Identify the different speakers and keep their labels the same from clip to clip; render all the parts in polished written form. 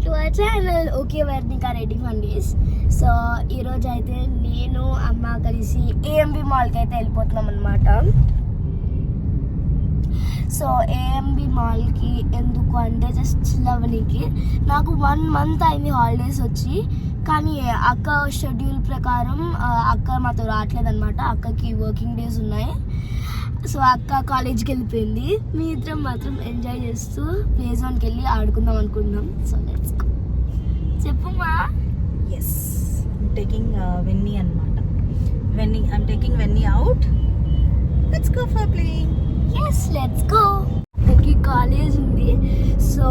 Speaker 1: Back to our channel okay Varnika Reddy fundies. So ఈరోజు అయితే నేను అమ్మ కలిసి ఏఎంబి మాల్కి అయితే వెళ్ళిపోతున్నాం అనమాట. సో ఏఎంబి మాల్కి ఎందుకు అంటే జస్ట్ చిల్ అవ్వడానికి. నాకు 1 month అయింది హాలిడేస్ వచ్చి, కానీ అక్క షెడ్యూల్ ప్రకారం అక్క మాతో రావట్లేదన్నమాట. అక్కకి వర్కింగ్ డేస్ ఉన్నాయి. సో అక్క కాలేజ్కి వెళ్ళిపోయింది. మీ ఇద్దరం మాత్రం ఎంజాయ్ చేస్తూ ప్లే జోన్కి వెళ్ళి ఆడుకుందాం అనుకుంటున్నాం. So let's go. చెప్పుమా.
Speaker 2: ఎస్, టేకింగ్ వెన్నీ అనమాట. I'm taking Venni out. Let's go for playing.
Speaker 1: Yes let's go. అక్కకి కాలేజ్ ఉంది. సో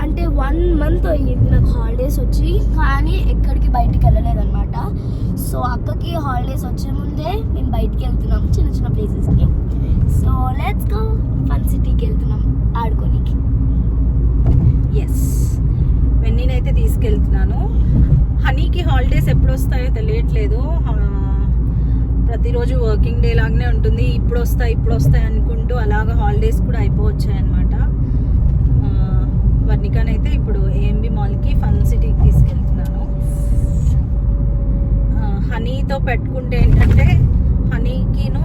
Speaker 1: అంటే 1 month అయ్యింది నాకు హాలిడేస్ వచ్చి, కానీ ఎక్కడికి బయటికి వెళ్ళలేదన్నమాట. సో అక్కకి హాలిడేస్ వచ్చే ముందే మేము బయటికి వెళ్తున్నాం చిన్న చిన్న ప్లేసెస్కి. So let's go. ఫన్ సిటీకి వెళ్తున్నాం ఆడుకోనికి.
Speaker 2: ఎస్, వెన్నీనైతే తీసుకెళ్తున్నాను. హనీకి హాలిడేస్ ఎప్పుడు వస్తాయో తెలియట్లేదు. ప్రతిరోజు వర్కింగ్ డే లాగానే ఉంటుంది. ఇప్పుడు వస్తాయి అనుకుంటూ అలాగా హాలిడేస్ కూడా అయిపోవచ్చాయన్నమాట. వర్ణికనైతే ఇప్పుడు ఏఎంబి మాల్కి ఫన్ సిటీకి తీసుకెళ్తున్నాను. హనీతో పెట్టుకుంటే ఏంటంటే హనీకిను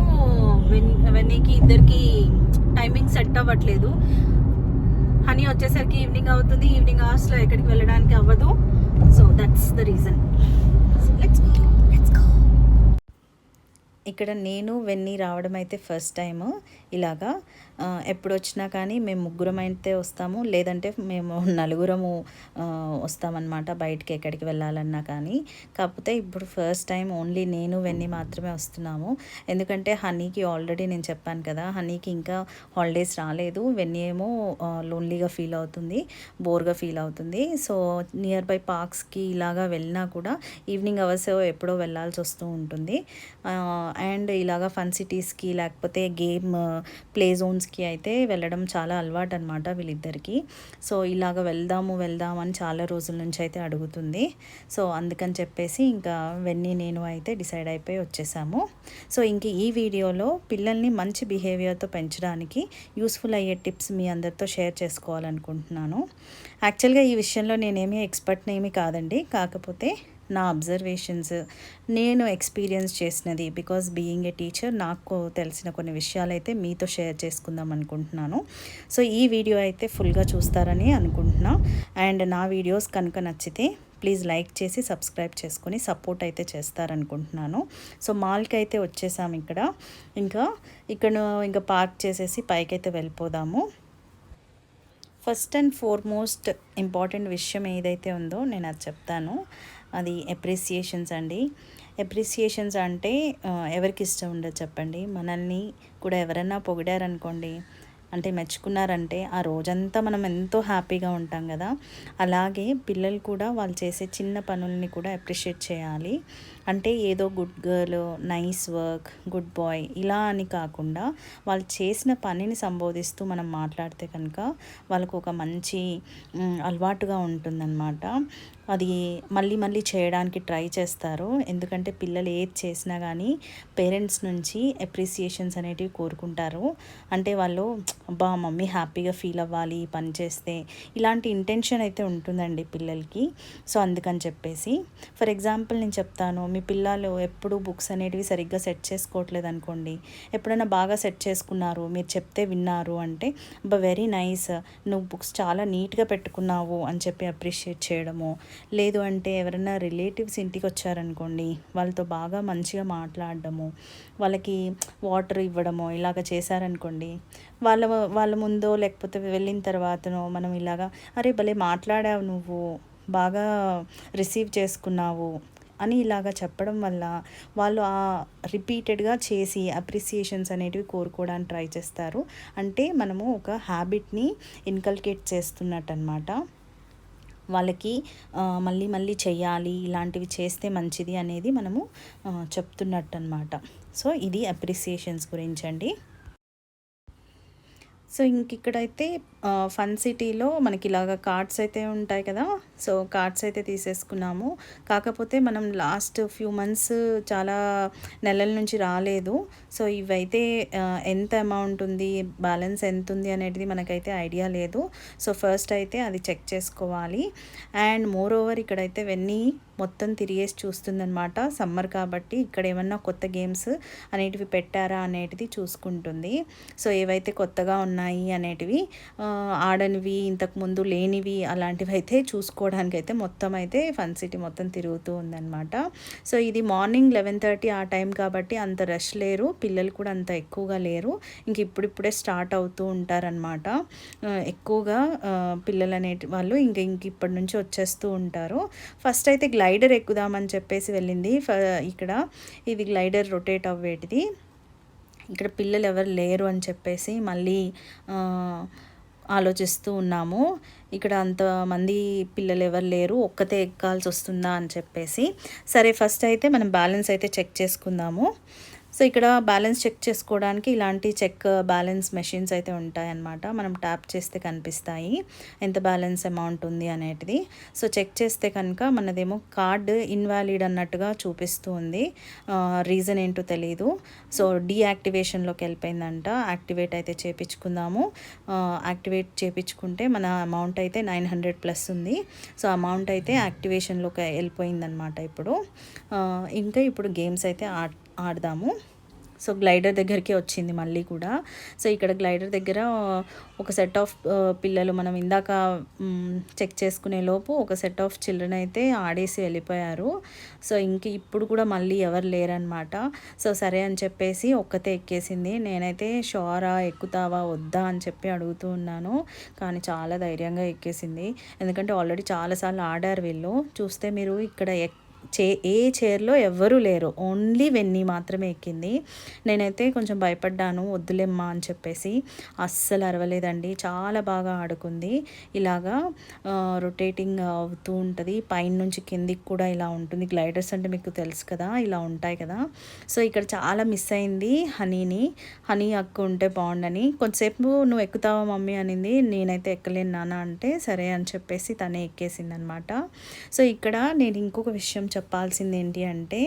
Speaker 2: వెన్నీకి ఇద్దరికి టైమింగ్ సెట్ అవ్వట్లేదు. హనీ వచ్చేసరికి ఈవినింగ్ అవుతుంది. ఈవినింగ్ అవర్స్లో ఎక్కడికి వెళ్ళడానికి అవ్వదు. So that's the reason. Let's go. ఇక్కడ నేను వెన్నీ రావడం అయితే ఫస్ట్ టైము. ఇలాగా ఎప్పుడు వచ్చినా కానీ మేము 3 అయితే వస్తాము, లేదంటే మేము 4 వస్తామన్నమాట బయటికి ఎక్కడికి వెళ్ళాలన్నా కానీ. కాకపోతే ఇప్పుడు ఫస్ట్ టైం ఓన్లీ నేను వెన్నీ మాత్రమే వస్తున్నాము. ఎందుకంటే హనీకి ఆల్రెడీ నేను చెప్పాను కదా, హనీకి ఇంకా హాలిడేస్ రాలేదు. వెన్నీ ఏమో లోన్లీగా ఫీల్ అవుతుంది, బోర్గా ఫీల్ అవుతుంది. సో నియర్ బై పార్క్స్కి ఇలాగా వెళ్ళినా కూడా ఈవినింగ్ అవర్స్ ఎప్పుడో వెళ్ళాల్సి వస్తూ ఉంటుంది. అండ్ ఇలాగా ఫన్ సిటీస్కి లేకపోతే గేమ్ ప్లే జోన్స్కి అయితే వెళ్ళడం చాలా అలవాటు అనమాట వీళ్ళిద్దరికి. సో ఇలాగ వెళ్దాము అని చాలా రోజుల నుంచి అయితే అడుగుతుంది. సో అందుకని చెప్పేసి ఇంకా వెన్నీ నేను అయితే డిసైడ్ అయిపోయి వచ్చేసాము. సో ఇంక ఈ వీడియోలో పిల్లల్ని మంచి బిహేవియర్తో పెంచడానికి యూస్ఫుల్ అయ్యే టిప్స్ మీ అందరితో షేర్ చేసుకోవాలనుకుంటున్నాను. యాక్చువల్గా ఈ విషయంలో నేనేమీ ఎక్స్పర్ట్ని ఏమీ కాదండి, కాకపోతే నా అబ్జర్వేషన్స్, నేను ఎక్స్పీరియన్స్ చేసినది, బికాజ్ బీయింగ్ ఏ టీచర్ నాకు తెలిసిన కొన్ని విషయాలు అయితే మీతో షేర్ చేసుకుందాం అనుకుంటున్నాను. సో ఈ వీడియో అయితే ఫుల్గా చూస్తారని అనుకుంటున్నా. అండ్ నా వీడియోస్ కనుక నచ్చితే ప్లీజ్ లైక్ చేసి సబ్స్క్రైబ్ చేసుకొని సపోర్ట్ అయితే చేస్తారనుకుంటున్నాను. సో మాల్కి అయితే వచ్చేసాము. ఇంకా పార్క్ చేసేసి పైకైతే వెళ్ళిపోదాము. ఫస్ట్ అండ్ ఫార్మోస్ట్ ఇంపార్టెంట్ విషయం ఏదైతే ఉందో నేను అది చెప్తాను. అది అప్రిసియేషన్స్ అండి. అప్రిసియేషన్స్ అంటే ఎవరికి ఇష్టం ఉండదు చెప్పండి. మనల్ని కూడా ఎవరైనా పొగిడారనుకోండి, అంటే మెచ్చుకున్నారంటే ఆ రోజంతా మనం ఎంతో హ్యాపీగా ఉంటాం కదా. అలాగే పిల్లలు కూడా వాళ్ళు చేసే చిన్న పనుల్ని కూడా అప్రిషియేట్ చేయాలి. అంటే ఏదో good girl, nice work, good boy ఇలా అని కాకుండా వాళ్ళు చేసిన పనిని సంబోధిస్తూ మనం మాట్లాడితే కనుక వాళ్ళకు ఒక మంచి అలవాటుగా ఉంటుందన్నమాట. అది మళ్ళీ చేయడానికి ట్రై చేస్తారు. ఎందుకంటే పిల్లలు ఏది చేసినా కానీ పేరెంట్స్ నుంచి అప్రిసియేషన్స్ అనేటివి కోరుకుంటారు. అంటే వాళ్ళు అబ్బా మమ్మీ హ్యాపీగా ఫీల్ అవ్వాలి ఈ పని చేస్తే, ఇలాంటి ఇంటెన్షన్ అయితే ఉంటుందండి పిల్లలకి. సో అందుకని చెప్పేసి ఫర్ ఎగ్జాంపుల్ నేను చెప్తాను, మీ పిల్లలు ఎప్పుడు బుక్స్ అనేటివి సరిగ్గా సెట్ చేసుకోవట్లేదు అనుకోండి, ఎప్పుడైనా బాగా సెట్ చేసుకున్నారు, మీరు చెప్తే విన్నారు అంటే అబ్బా వెరీ నైస్, నువ్వు బుక్స్ చాలా నీట్గా పెట్టుకున్నావు అని చెప్పి అప్రిషియేట్ చేయడము. లేదు అంటే ఎవరైనా రిలేటివ్స్ ఇంటికి వచ్చారనుకోండి, వాళ్ళతో బాగా మంచిగా మాట్లాడడము, వాళ్ళకి వాటర్ ఇవ్వడము ఇలాగ చేశారనుకోండి, వాళ్ళ ముందో లేకపోతే వెళ్ళిన తర్వాతనో మనం ఇలాగా అరే భలే మాట్లాడావు, నువ్వు బాగా రిసీవ్ చేసుకున్నావు అని ఇలాగా చెప్పడం వల్ల వాళ్ళు రిపీటెడ్గా చేసి అప్రిసియేషన్స్ అనేటివి కోరుకోవడానికి ట్రై చేస్తారు. అంటే మనము ఒక హ్యాబిట్ని ఇన్కల్కేట్ చేస్తున్నట్టు అనమాట. వాళ్ళకి మళ్ళీ చెయ్యాలి, ఇలాంటివి చేస్తే మంచిది అనేది మనము చెప్తున్నట్టు అనమాట. సో ఇది అప్రిసియేషన్స్ గురించి అండి. సో ఇక్కడైతే ఫన్ సిటీలో మనకి ఇలాగ కార్డ్స్ అయితే ఉంటాయి కదా, సో కార్డ్స్ అయితే తీసేసుకున్నాము. కాకపోతే మనం లాస్ట్ ఫ్యూ మంత్స్ చాలా నెలల నుంచి రాలేదు. సో ఇవైతే ఎంత అమౌంట్ ఉంది, బ్యాలెన్స్ ఎంత ఉంది అనేది మనకైతే ఐడియా లేదు. సో ఫస్ట్ అయితే అది చెక్ చేసుకోవాలి. అండ్ మోర్ ఓవర్ ఇక్కడైతే వెన్నీ మొత్తం తిరిగేసి చూస్తుందన్నమాట. సమ్మర్ కాబట్టి ఇక్కడ ఏమన్నా కొత్త గేమ్స్ అనేటివి పెట్టారా అనేటిది చూసుకుంటుంది. సో ఏవైతే కొత్తగా ఉన్నాయి అనేటివి, ఆడనివి, ఇంతకుముందు లేనివి అలాంటివి అయితే చూసుకోవడానికి అయితే మొత్తం అయితే ఫన్ సిటీ మొత్తం తిరుగుతూ ఉందన్నమాట. సో ఇది మార్నింగ్ 11:30 ఆ టైం కాబట్టి అంత రష్ లేరు, పిల్లలు కూడా అంత ఎక్కువగా లేరు. ఇంక ఇప్పుడిప్పుడే స్టార్ట్ అవుతూ ఉంటారనమాట. ఎక్కువగా పిల్లలు వాళ్ళు ఇంక ఇప్పటి నుంచి వచ్చేస్తూ ఉంటారు. ఫస్ట్ అయితే గ్లైడర్ ఎక్కుదామని చెప్పేసి వెళ్ళింది. ఇక్కడ ఇది గ్లైడర్ రొటేట్ అవ్వేటిది. ఇక్కడ పిల్లలు ఎవరు లేరు అని చెప్పేసి మళ్ళీ ఆలోచిస్తూ ఉన్నాము. ఇక్కడ అంతమంది పిల్లలు ఎవరు లేరు, ఒక్కతే ఎక్కాల్సి వస్తుందా అని చెప్పేసి. సరే ఫస్ట్ అయితే మనం బ్యాలెన్స్ అయితే చెక్ చేసుకుందాము. సో ఇక్కడ బ్యాలెన్స్ చెక్ చేసుకోవడానికి ఇలాంటి బ్యాలెన్స్ మెషిన్స్ అయితే ఉంటాయన్నమాట. మనం ట్యాప్ చేస్తే కనిపిస్తాయి ఎంత బ్యాలెన్స్ అమౌంట్ ఉంది అనేటిది. సో చెక్ చేస్తే కనుక మనదేమో కార్డ్ ఇన్వాలిడ్ అన్నట్టుగా చూపిస్తూ ఉంది. రీజన్ ఏంటో తెలియదు. సో డీయాక్టివేషన్లోకి వెళ్ళిపోయిందంట. యాక్టివేట్ అయితే చేయించుకుందాము. యాక్టివేట్ చేయించుకుంటే మన అమౌంట్ అయితే 900+ ఉంది. సో అమౌంట్ అయితే యాక్టివేషన్లోకి వెళ్ళిపోయిందనమాట ఇప్పుడు. ఇంకా ఇప్పుడు గేమ్స్ అయితే ఆడదాము. సో గ్లైడర్ దగ్గరికి వచ్చింది మళ్ళీ కూడా. సో ఇక్కడ గ్లైడర్ దగ్గర ఒక సెట్ ఆఫ్ పిల్లలు, మనం ఇందాక చెక్ చేసుకునే లోపు ఒక సెట్ ఆఫ్ చిల్డ్రన్ అయితే ఆడేసి వెళ్ళిపోయారు. సో ఇప్పుడు కూడా మళ్ళీ ఎవరు లేరనమాట. సో సరే అని చెప్పేసి ఒక్కతే ఎక్కేసింది. నేనైతే షోరా ఎక్కుతావా వద్దా అని చెప్పి అడుగుతూ ఉన్నాను, కానీ చాలా ధైర్యంగా ఎక్కేసింది. ఎందుకంటే ఆల్రెడీ చాలాసార్లు ఆడారు వీళ్ళు. చూస్తే మీరు ఇక్కడ ఏ చైర్లో ఎవ్వరూ లేరు, ఓన్లీ వెన్నీ మాత్రమే ఎక్కింది. నేనైతే కొంచెం భయపడ్డాను, వద్దులేమ్మా అని చెప్పేసి. అస్సలు అరవలేదండి, చాలా బాగా ఆడుకుంది. ఇలాగా రొటేటింగ్ అవుతూ ఉంటుంది, పైన నుంచి కిందికి కూడా ఇలా ఉంటుంది. గ్లైడర్స్ అంటే మీకు తెలుసు కదా, ఇలా ఉంటాయి కదా. సో ఇక్కడ చాలా మిస్ అయింది హనీ అక్క ఉంటే బాగుండని. కొంతసేపు నువ్వు ఎక్కుతావా మమ్మీ అనింది. నేనైతే ఎక్కలేను నాన్న అంటే సరే అని చెప్పేసి తనే ఎక్కేసింది అనమాట. సో ఇక్కడ నేను ఇంకొక విషయం చెప్పాల్సింది ఏంటి అంటే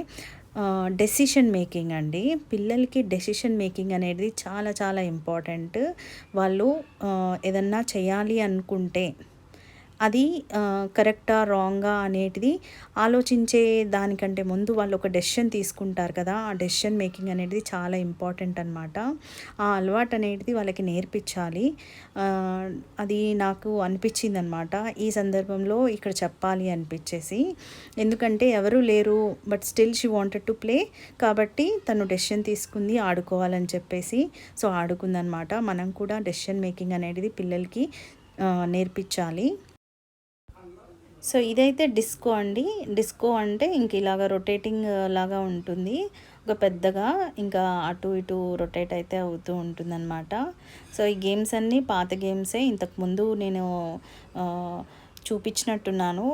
Speaker 2: డెసిషన్ మేకింగ్ అండి. పిల్లలకి డెసిషన్ మేకింగ్ అనేది చాలా చాలా ఇంపార్టెంట్. వాళ్ళు ఏదన్నా చేయాలి అనుకుంటే అది కరెక్టా రాంగా అనేటిది ఆలోచించే దానికంటే ముందు వాళ్ళు ఒక డెసిషన్ తీసుకుంటారు కదా, ఆ డెసిషన్ మేకింగ్ అనేది చాలా ఇంపార్టెంట్ అనమాట. ఆ అలవాటు అనేది వాళ్ళకి నేర్పించాలి. అది నాకు అనిపించింది అనమాట ఈ సందర్భంలో ఇక్కడ చెప్పాలి అనిపించేసి. ఎందుకంటే ఎవరు లేరు, but still she wanted to play, కాబట్టి తను డెసిషన్ తీసుకుంది ఆడుకోవాలని చెప్పేసి. సో ఆడుకుందనమాట. మనం కూడా డెసిషన్ మేకింగ్ అనేది పిల్లలకి నేర్పించాలి. సో ఇదైతే డిస్కో అండి. డిస్కో అంటే ఇంక ఇలాగ రొటేటింగ్ లాగా ఉంటుంది, ఒక పెద్దగా ఇంకా అటు ఇటు రొటేట్ అయితే అవుతూ ఉంటుందన్నమాట. సో ఈ గేమ్స్ అన్నీ పాత గేమ్సే. ఇంతకుముందు నేను చూపించినట్టున్నాను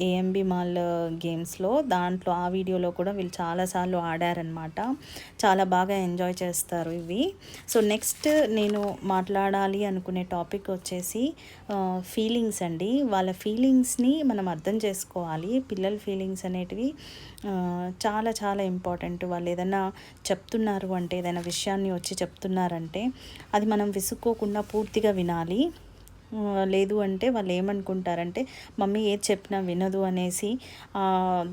Speaker 2: ఏఎంబి మాల్ గేమ్స్లో, దాంట్లో ఆ వీడియోలో కూడా వీళ్ళు చాలాసార్లు ఆడారనమాట. చాలా బాగా ఎంజాయ్ చేస్తారు ఇవి. సో నెక్స్ట్ నేను మాట్లాడాలి అనుకునే టాపిక్ వచ్చేసి ఫీలింగ్స్ అండి. వాళ్ళ ఫీలింగ్స్ని మనం అర్థం చేసుకోవాలి. పిల్లల ఫీలింగ్స్ అనేటివి చాలా చాలా ఇంపార్టెంట్. వాళ్ళు ఏదైనా చెప్తున్నారు అంటే, ఏదైనా విషయాన్ని వచ్చి చెప్తున్నారంటే అది మనం విసుక్కోకుండా పూర్తిగా వినాలి. లేదు అంటే వాళ్ళు ఏమనుకుంటారంటే మమ్మీ ఏది చెప్పినా వినదు అనేసి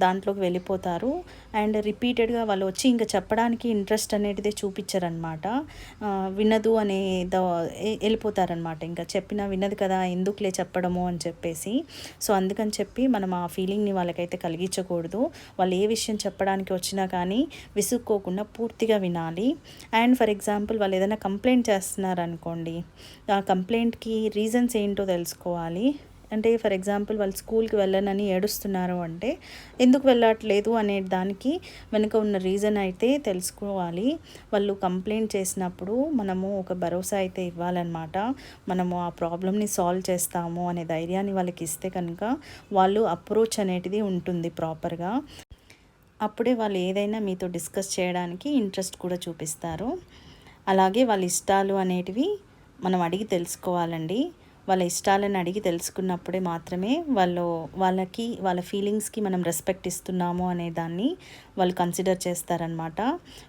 Speaker 2: దాంట్లోకి వెళ్ళిపోతారు. అండ్ రిపీటెడ్గా వాళ్ళు వచ్చి ఇంకా చెప్పడానికి ఇంట్రెస్ట్ అనేది చూపించారనమాట. వినదు అనే వెళ్ళిపోతారనమాట. ఇంకా చెప్పినా వినదు కదా, ఎందుకులే చెప్పడము అని చెప్పేసి. సో అందుకని చెప్పి మనం ఆ ఫీలింగ్ని వాళ్ళకైతే కలిగించకూడదు. వాళ్ళు ఏ విషయం చెప్పడానికి వచ్చినా కానీ విసుక్కోకుండా పూర్తిగా వినాలి. అండ్ ఫర్ ఎగ్జాంపుల్ వాళ్ళు ఏదైనా కంప్లైంట్ చేస్తున్నారనుకోండి, ఆ కంప్లైంట్కి రీజన్స్ ఏంటో తెలుసుకోవాలి. అంటే ఫర్ ఎగ్జాంపుల్ వాళ్ళు స్కూల్కి వెళ్ళనని ఏడుస్తున్నారు అంటే ఎందుకు వెళ్ళట్లేదు అనే దానికి వెనుక ఉన్న రీజన్ అయితే తెలుసుకోవాలి. వాళ్ళు కంప్లైంట్ చేసినప్పుడు మనము ఒక భరోసా అయితే ఇవ్వాలన్నమాట. మనము ఆ ప్రాబ్లమ్ని సాల్వ్ చేస్తాము అనే ధైర్యాన్ని వాళ్ళకి ఇస్తే కనుక వాళ్ళు అప్రోచ్ అనేది ఉంటుంది ప్రాపర్గా. అప్పుడే వాళ్ళు ఏదైనా మీతో డిస్కస్ చేయడానికి ఇంట్రెస్ట్ కూడా చూపిస్తారు. అలాగే వాళ్ళ ఇష్టాలు అనేటివి మనం అడిగి తెలుసుకోవాలండి. వాళ్ళ ఇష్టాలను అడిగి తెలుసుకున్నప్పుడే మాత్రమే వాళ్ళ ఫీలింగ్స్కి మనం రెస్పెక్ట్ ఇస్తున్నాము అనే దాన్ని వాళ్ళు కన్సిడర్ చేస్తారనమాట.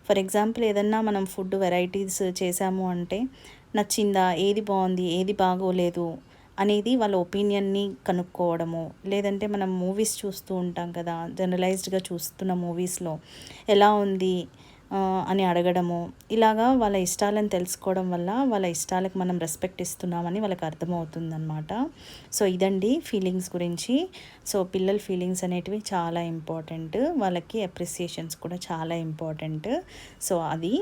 Speaker 2: ఫర్ ఎగ్జాంపుల్ ఏదన్నా మనం ఫుడ్ వెరైటీస్ చేసాము అంటే నచ్చిందా, ఏది బాగుంది, ఏది బాగోలేదు అనేది వాళ్ళ ఒపీనియన్ని కనుక్కోవడము. లేదంటే మనం మూవీస్ చూస్తూ ఉంటాం కదా, జనరలైజ్డ్గా చూస్తున్న మూవీస్లో ఎలా ఉంది అని అడగడము. ఇలాగా వాళ్ళ ఇష్టాలను తెలుసుకోవడం వల్ల వాళ్ళ ఇష్టాలకు మనం రెస్పెక్ట్ ఇస్తున్నామని వాళ్ళకి అర్థమవుతుందన్నమాట. సో ఇదండి ఫీలింగ్స్ గురించి. సో పిల్లల ఫీలింగ్స్ అనేటివి చాలా ఇంపార్టెంట్, వాళ్ళకి అప్రిసియేషన్స్ కూడా చాలా ఇంపార్టెంట్. సో అది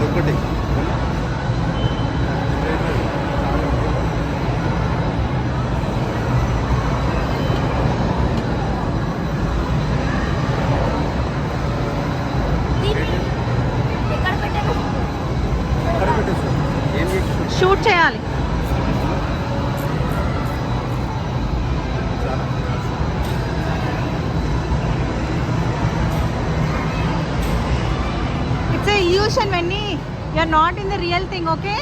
Speaker 3: ఒకటి
Speaker 2: షూట్ చేయాలి. It's a illusion when you're not in the real thing, okay?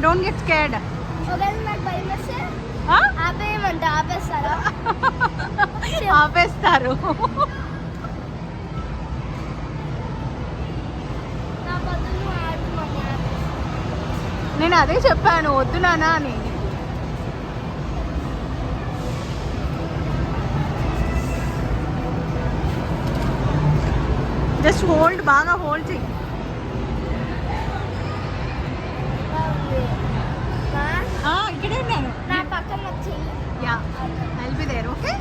Speaker 2: Don't get scared.
Speaker 1: నాకు భయం వేస్తే
Speaker 2: Huh?
Speaker 1: ఆపేయమంటే ఆపేస్తారా?
Speaker 2: ఆపేస్తారు.
Speaker 1: నా బదులు ఆడుకోమని
Speaker 2: నేను అదే చెప్పాను, వద్దు నానా అని. జస్ట్ హోల్డ్, బాగా హోల్డ్ చెయ్యి. ఇక్కడే ఉన్నాను.
Speaker 1: నా పక్కన వచ్చి
Speaker 2: yeah, I'll be there, okay?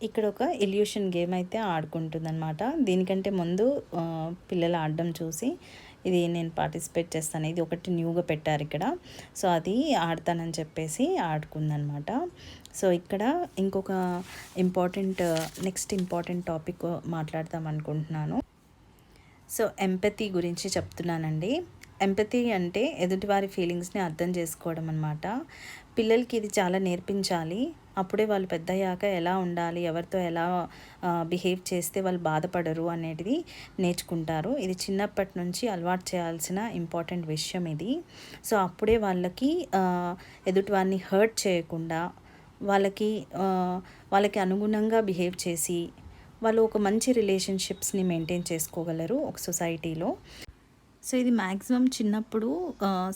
Speaker 2: ఇక్కడ ఒక ఇల్యూషన్ గేమ్ అయితే ఆడుకుంటుందన్నమాట. దీనికంటే ముందు పిల్లలు ఆడడం చూసి ఇది నేను పార్టిసిపేట్ చేస్తాను, ఇది ఒకటి న్యూగా పెట్టారు ఇక్కడ, సో అది ఆడతానని చెప్పేసి ఆడుకుందనమాట. సో ఇక్కడ ఇంకొక నెక్స్ట్ ఇంపార్టెంట్ టాపిక్ మాట్లాడదాం అనుకుంటున్నాను. సో ఎంపతి గురించి చెప్తున్నానండి. ఎంపతి అంటే ఎదుటివారి ఫీలింగ్స్ని అర్థం చేసుకోవడం అన్నమాట. పిల్లలకి ఇది చాలా నేర్పించాలి. అప్పుడే వాళ్ళు పెద్దయ్యాక ఎలా ఉండాలి, ఎవరితో ఎలా బిహేవ్ చేస్తే వాళ్ళు బాధపడరు అనేది నేర్చుకుంటారు. ఇది చిన్నప్పటి నుంచి అలవాటు చేయాల్సిన ఇంపార్టెంట్ విషయం ఇది. సో అప్పుడే వాళ్ళకి ఎదుటివారిని హర్ట్ చేయకుండా వాళ్ళకి అనుగుణంగా బిహేవ్ చేసి వాళ్ళు ఒక మంచి రిలేషన్షిప్స్ని మెయింటైన్ చేసుకోగలరు ఒక సొసైటీలో. సో ఇది మ్యాక్సిమం చిన్నప్పుడు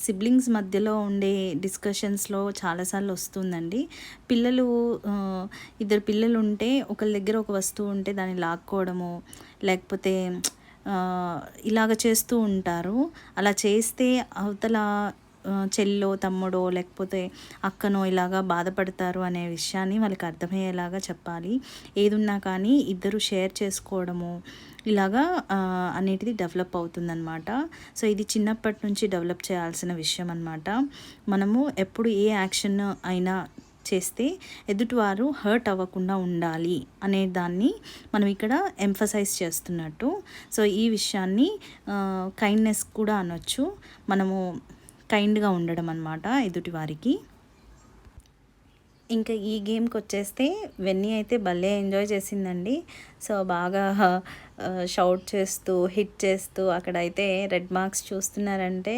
Speaker 2: సిబ్లింగ్స్ మధ్యలో ఉండే డిస్కషన్స్లో చాలాసార్లు వస్తుందండి. ఇద్దరు పిల్లలు ఉంటే ఒకళ్ళ దగ్గర ఒక వస్తువు ఉంటే దాన్ని లాక్కోవడము, లేకపోతే ఇలాగ చేస్తూ ఉంటారు. అలా చేస్తే అవతల చెల్లో తమ్ముడో లేకపోతే అక్కనో ఇలాగా బాధపడతారు అనే విషయాన్ని వాళ్ళకి అర్థమయ్యేలాగా చెప్పాలి. ఏదున్నా కానీ ఇద్దరు షేర్ చేసుకోవడము ఇలాగా అనేటిది డెవలప్ అవుతుందన్నమాట. సో ఇది చిన్నప్పటి నుంచి డెవలప్ చేయాల్సిన విషయం అన్నమాట. మనము ఎప్పుడు ఏ యాక్షన్ అయినా చేస్తే ఎదుటివారు హర్ట్ అవ్వకుండా ఉండాలి అనే దాన్ని మనం ఇక్కడ ఎంఫసైజ్ చేస్తున్నట్టు. సో ఈ విషయాన్ని కైండ్నెస్ కూడా అనొచ్చు. మనము కైండ్గా ఉండడం అన్నమాట ఎదుటివారికి. ఇంకా ఈ గేమ్కి వచ్చేస్తే వెన్నీ అయితే భలే ఎంజాయ్ చేసిందండి. సో బాగా షౌట్ చేస్తూ హిట్ చేస్తూ అక్కడైతే రెడ్ మార్క్స్ చూస్తున్నారంటే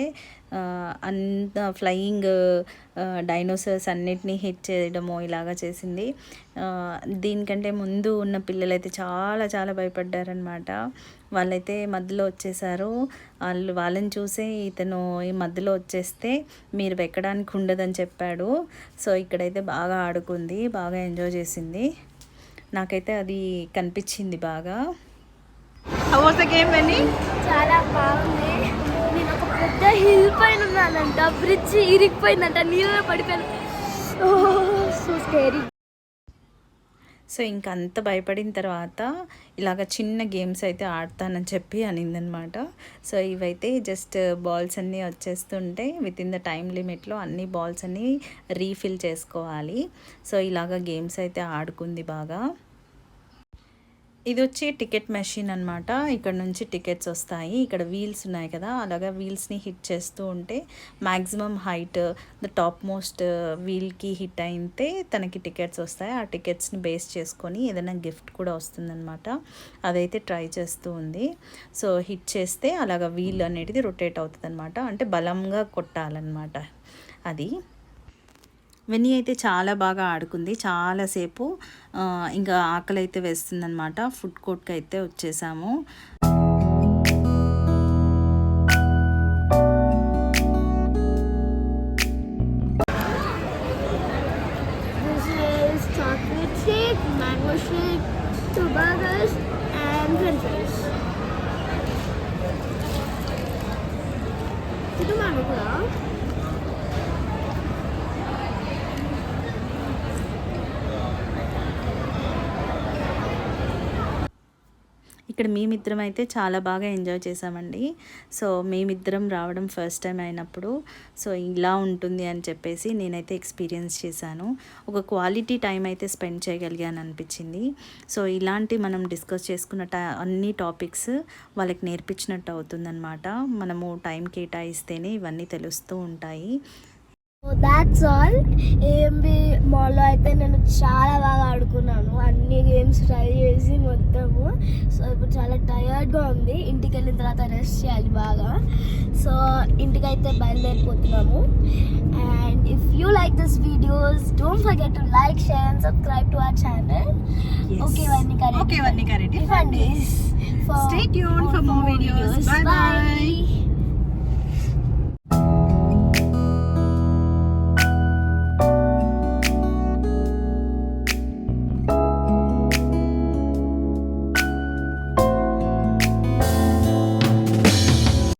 Speaker 2: అంత ఫ్లయింగ్ డైనోసార్స్ అన్నిటినీ హిట్ చేయడము ఇలాగా చేసింది. దీనికంటే ముందు ఉన్న పిల్లలైతే చాలా చాలా భయపడ్డారనమాట. వాళ్ళైతే మధ్యలో వచ్చేసారు. వాళ్ళని చూసే ఇతను ఈ మధ్యలో వచ్చేస్తే మీరు ఎక్కడానికి ఉండదని చెప్పాడు. సో ఇక్కడైతే బాగా ఆడుకుంది, బాగా ఎంజాయ్ చేసింది. నాకైతే అది కనిపించింది బాగా. How was the game Venni?
Speaker 1: చాలా బాగుంది. నేను ఒక పెద్ద హిల్ పైన ఉన్నానంట, బ్రిడ్జ్ ఇరిగిపోయిందంట, నీళ్ళలో పడిపోయాను. So scary.
Speaker 2: సో ఇంక అంత భయపడిన తర్వాత ఇలాగ చిన్న గేమ్స్ అయితే ఆడతానని చెప్పి అనిందనమాట. సో ఇవైతే జస్ట్ బాల్స్ అన్నీ వచ్చేస్తుంటే విత్ ఇన్ ద టైం లిమిట్లో అన్ని బాల్స్ అన్నీ రీఫిల్ చేసుకోవాలి. సో ఇలాగ గేమ్స్ అయితే ఆడుకుంది బాగా. ఇది వచ్చి టికెట్ మెషిన్ అనమాట. ఇక్కడ నుంచి టికెట్స్ వస్తాయి. ఇక్కడ వీల్స్ ఉన్నాయి కదా, అలాగా వీల్స్ని హిట్ చేస్తూ ఉంటే maximum height the top most వీల్కి హిట్ అయితే తనకి టికెట్స్ వస్తాయి. ఆ టికెట్స్ని బేస్ చేసుకొని ఏదైనా గిఫ్ట్ కూడా వస్తుందన్నమాట. అదైతే ట్రై చేస్తూ ఉంది. సో హిట్ చేస్తే అలాగ వీల్ అనేది రొటేట్ అవుతుంది అనమాట. అంటే బలంగా కొట్టాలన్నమాట అది. వెన్నీ అయితే చాలా బాగా ఆడుకుంది చాలాసేపు. ఇంకా ఆకలి అయితే వేస్తుందన్నమాట. ఫుడ్ కోర్ట్కి అయితే వచ్చేసాము.
Speaker 1: This is chocolate shake, mango shake, 2 burgers and french fries. Itu mana pula?
Speaker 2: ఇక్కడ మేమిద్దరం అయితే చాలా బాగా ఎంజాయ్ చేసామండి. సో మేమిద్దరం రావడం ఫస్ట్ టైం అయినప్పుడు సో ఇలా ఉంటుంది అని చెప్పేసి నేనైతే ఎక్స్పీరియన్స్ చేశాను. ఒక క్వాలిటీ టైం అయితే స్పెండ్ చేయగలిగాను అనిపించింది. సో ఇలాంటి మనం డిస్కస్ చేసుకున్న అన్ని టాపిక్స్ వాళ్ళకి నేర్పించినట్టు అవుతుందన్నమాట. మనము టైం కేటాయిస్తేనే ఇవన్నీ తెలుస్తూ ఉంటాయి.
Speaker 1: So that's all. ఏఎంబి మాల్లో అయితే నేను చాలా బాగా ఆడుకున్నాను, అన్ని గేమ్స్ ట్రై చేసి మొత్తము. సో ఇప్పుడు చాలా టయర్డ్గా ఉంది. ఇంటికి వెళ్ళిన తర్వాత రెస్ట్ చేయాలి బాగా. సో ఇంటికైతే బయలుదేరిపోతున్నాము. And if you like this videos don't forget to like, share and subscribe to our channel. Okay, Vannika Reddy.
Speaker 2: Okay, Vannika Reddy.
Speaker 1: Fun days.
Speaker 2: Stay tuned for more videos. Bye bye.